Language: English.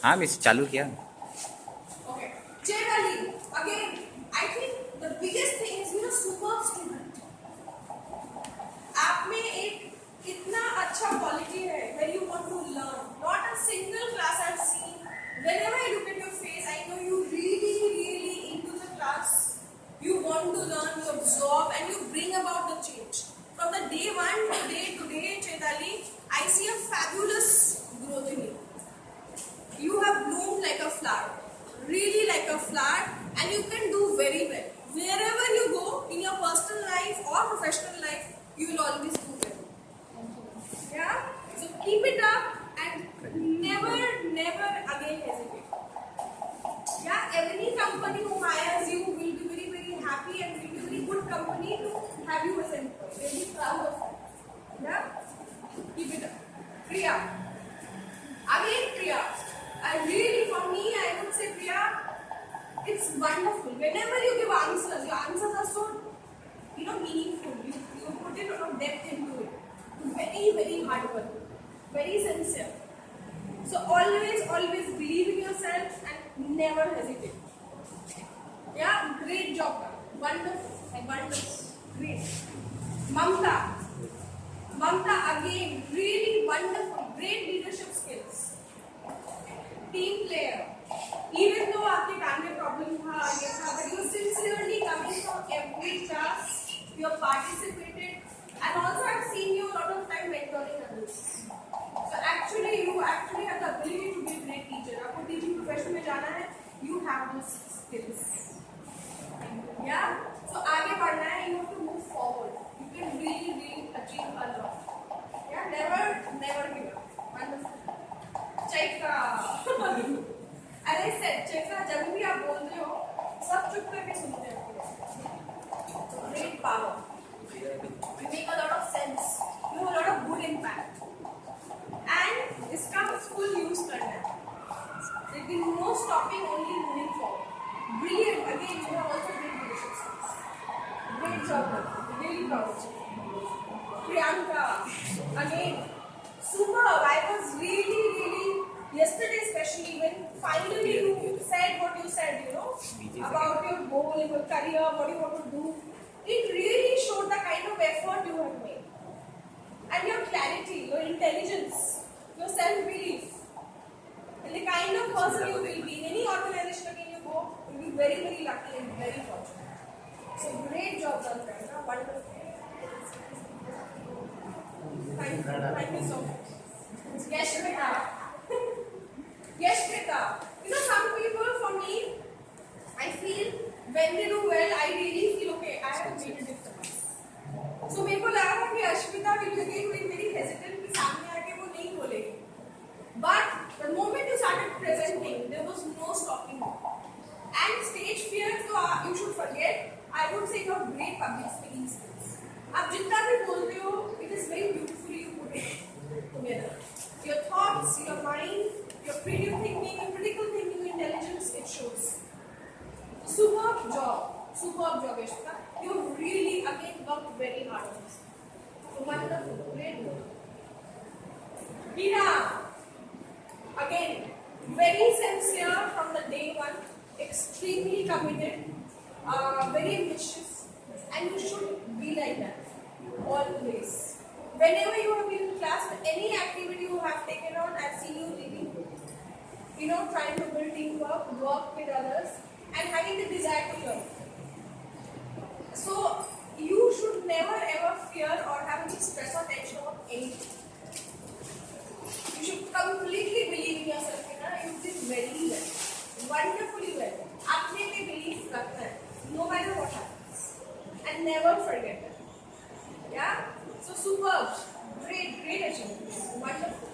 हाँ मिस चालू किया। Okay. Generally, again, I think the biggest thing is super student. आप में एक इतना अच्छा quality है when you want to learn. Not a single class I've seen. Whenever I look at your face, I know you really into the class. You want to learn, you absorb, and you bring about the change. From the day one to day today, Chaitali, I see a fabulous growth in you. You have bloomed like a flower, really like a flower, and you can do very well. Wherever you go in your personal life or professional life, you will always do well. Yeah? So keep it up and never again hesitate. Yeah? Every company who hires you will be very happy and will be very good company to have you as an employee. They'll be proud of you. Yeah? Keep it up. Priya. Again, Priya. For me, I would say, Priya, it's wonderful. Whenever you give answers, your answers are so, meaningful. You put it of depth into it. Very hard work. Very sincere. So always believe in yourself and never hesitate. Yeah, great job. Wonderful. Great. Mamta again, really wonderful. Great leadership skills. Team player. Even though आपके काम में problem था, ये था, but you sincerely coming from every class, you have participated, and also I've seen you a lot of time mentoring others. So actually, you have the ability to be a great teacher. आपको teaching profession में जाना है, you have those skills. Yeah. So आगे बढ़ना है, you have to move forward. You can really achieve a lot. Yeah. Never give up. Wonderful. Chaitra as I said, Chaitra जब भी आप बोलते हो सब चुप करके सुनते हैं. Great power. You make a lot of sense. You have a lot of good impact. And इसका full use करना है. There is no stopping, only moving forward. Brilliant. Again, you have also great leadership skills. Great job. Really proud of you. Priyanka. Again. Superb. I was really yesterday especially when finally you said what you said, about your goal, your career, what you want to do. It really showed the kind of effort you have made. And your clarity, your intelligence, your self-belief. And the kind of person you will be in any organization again you go, you will be very lucky and very fortunate. So great job done, Priyanka. Wonderful. Thank you so much. Yes, Shweta. Some people, for me, I feel when they do well, I really feel okay. I have made a difference. So मेरे को लगा था कि Ashmita will again be very hesitant कि सामने आके वो नहीं बोलेगी. But the moment you started presenting, there was no stopping you. And stage fear, so you should forget. I would say you have great public speaking skills. आप जितना भी बोलते हो, it is very beautifully you put it together. Your thoughts, your mind, your critical thinking, intelligence, it shows. Superb job, Yashika. You really again worked very hard on this. So wonderful, great work. Meera, again, very sincere from the day one, extremely committed, very ambitious, and you should be like that always. Whenever you have been in class, any activity you have taken on, I've seen you leading, trying to build teamwork, work with others, and having the desire to learn. So, you should never ever fear or have any stress or tension about anything. You should completely believe in yourself. You did very well, wonderfully well. अपने पे belief रखना है, no matter what happens, and never forget it. Yeah. So superb, great achievement, wonderful.